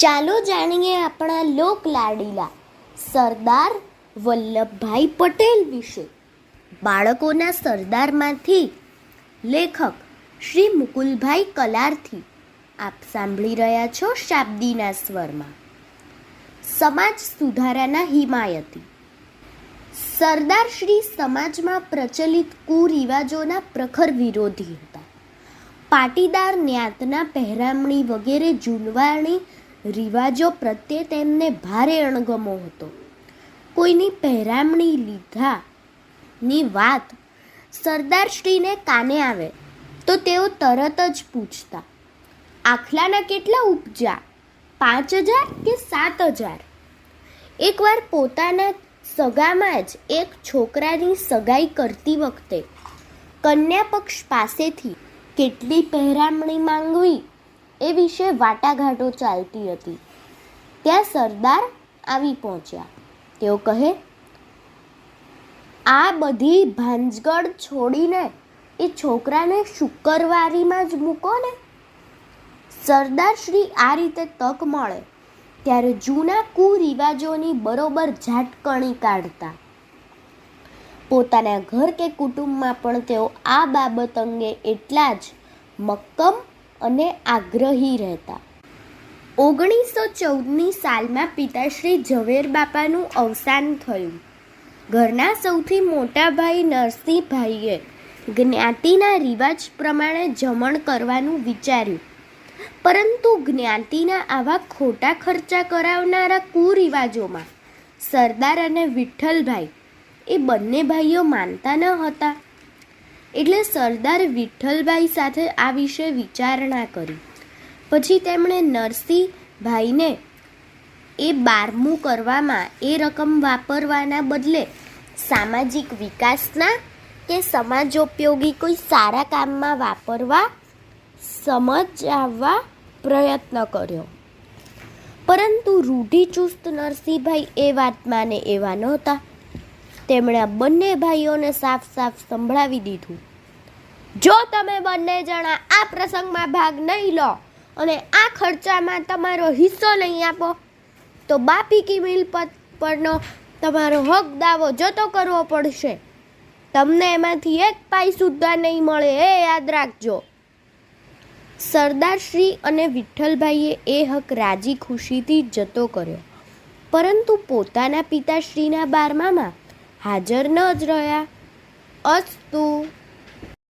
ચાલો જાણીએ આપણા લોકલાડીલા સરદાર વલ્લભભાઈ પટેલ વિશે. બાળકોના સરદારમાંથી લેખક શ્રી મુકુલભાઈ કલારથી આપ સાંભળી રહ્યા છો શાબ્દીના સ્વરમાં. સમાજ સુધારાના હિમાયતી. સરદાર શ્રી સમાજમાં પ્રચલિત કુરિવાજોના પ્રખર વિરોધી હતા. પાટીદાર ન્યાતના પહેરામણી વગેરે જૂનવાણી રિવાજો પ્રત્યે તેમને ભારે અણગમો હતો. કોઈની પહેરામણી લીધાની વાત સરદારશ્રીને કાને આવે તો તેઓ તરત જ પૂછતા, આખલાના કેટલા ઉપજા? 5,000 કે 7,000? એકવાર પોતાના સગામાં જ એક છોકરાની સગાઈ કરતી વખતે કન્યા પક્ષ પાસેથી કેટલી પહેરામણી માંગવી એ વિશે વાટાઘાટો ચાલતી હતી. ત્યાં સરદાર આવી પહોંચ્યા. તેઓ કહે, આ બધી ભાંજગડ છોડીને એ છોકરાને શુક્રવારીમાં જ મૂકો ને. સરદાર શ્રી આ રીતે તક મળે ત્યારે જૂના કુરિવાજોની બરોબર ઝાટકણી કાઢતા. પોતાના ઘર કે કુટુંબમાં પણ તેઓ આ બાબત અંગે એટલા જ મક્કમ અને આગ્રહી રહેતા. 1914ની સાલમાં પિતાશ્રી ઝવેર બાપાનું અવસાન થયું. ઘરના સૌથી મોટા ભાઈ નરસિંહભાઈએ જ્ઞાતિના રિવાજ પ્રમાણે જમણ કરવાનું વિચાર્યું, પરંતુ જ્ઞાતિના આવા ખોટા ખર્ચા કરાવનારા કુરિવાજોમાં સરદાર અને વિઠ્ઠલભાઈ એ બંને ભાઈઓ માનતા ન હતા. એટલે સરદાર વિઠ્ઠલભાઈ સાથે આ વિશે વિચારણા કરી. પછી તેમણે નરસિંહભાઈને એ 12મું કરવામાં એ રકમ વાપરવાના બદલે સામાજિક વિકાસના કે સમાજોપયોગી કોઈ સારા કામમાં વાપરવા સમજાવવા પ્રયત્ન કર્યો. પરંતુ રૂઢિચુસ્ત નરસિંહભાઈ એ વાત માને એવા નહોતા. તેમણે આ બંને ભાઈઓને સાફ સાફ સંભળાવી દીધું, જો તમે બંને જણા આ પ્રસંગમાં ભાગ નહીં લો અને આ ખર્ચામાં તમારો હિસ્સો નહીં આપો તો બાપીકી મિલકત પરનો તમારો હક દાવો જતો કરવો પડશે. તમને એમાંથી એક પાઈ સુદ્ધા નહીં મળે, એ યાદ રાખજો. સરદારશ્રી અને વિઠ્ઠલભાઈએ એ હક રાજી ખુશીથી જતો કર્યો, પરંતુ પોતાના પિતાશ્રીના 12મામાં હાજર ન જ રહ્યા. અસ્તુ.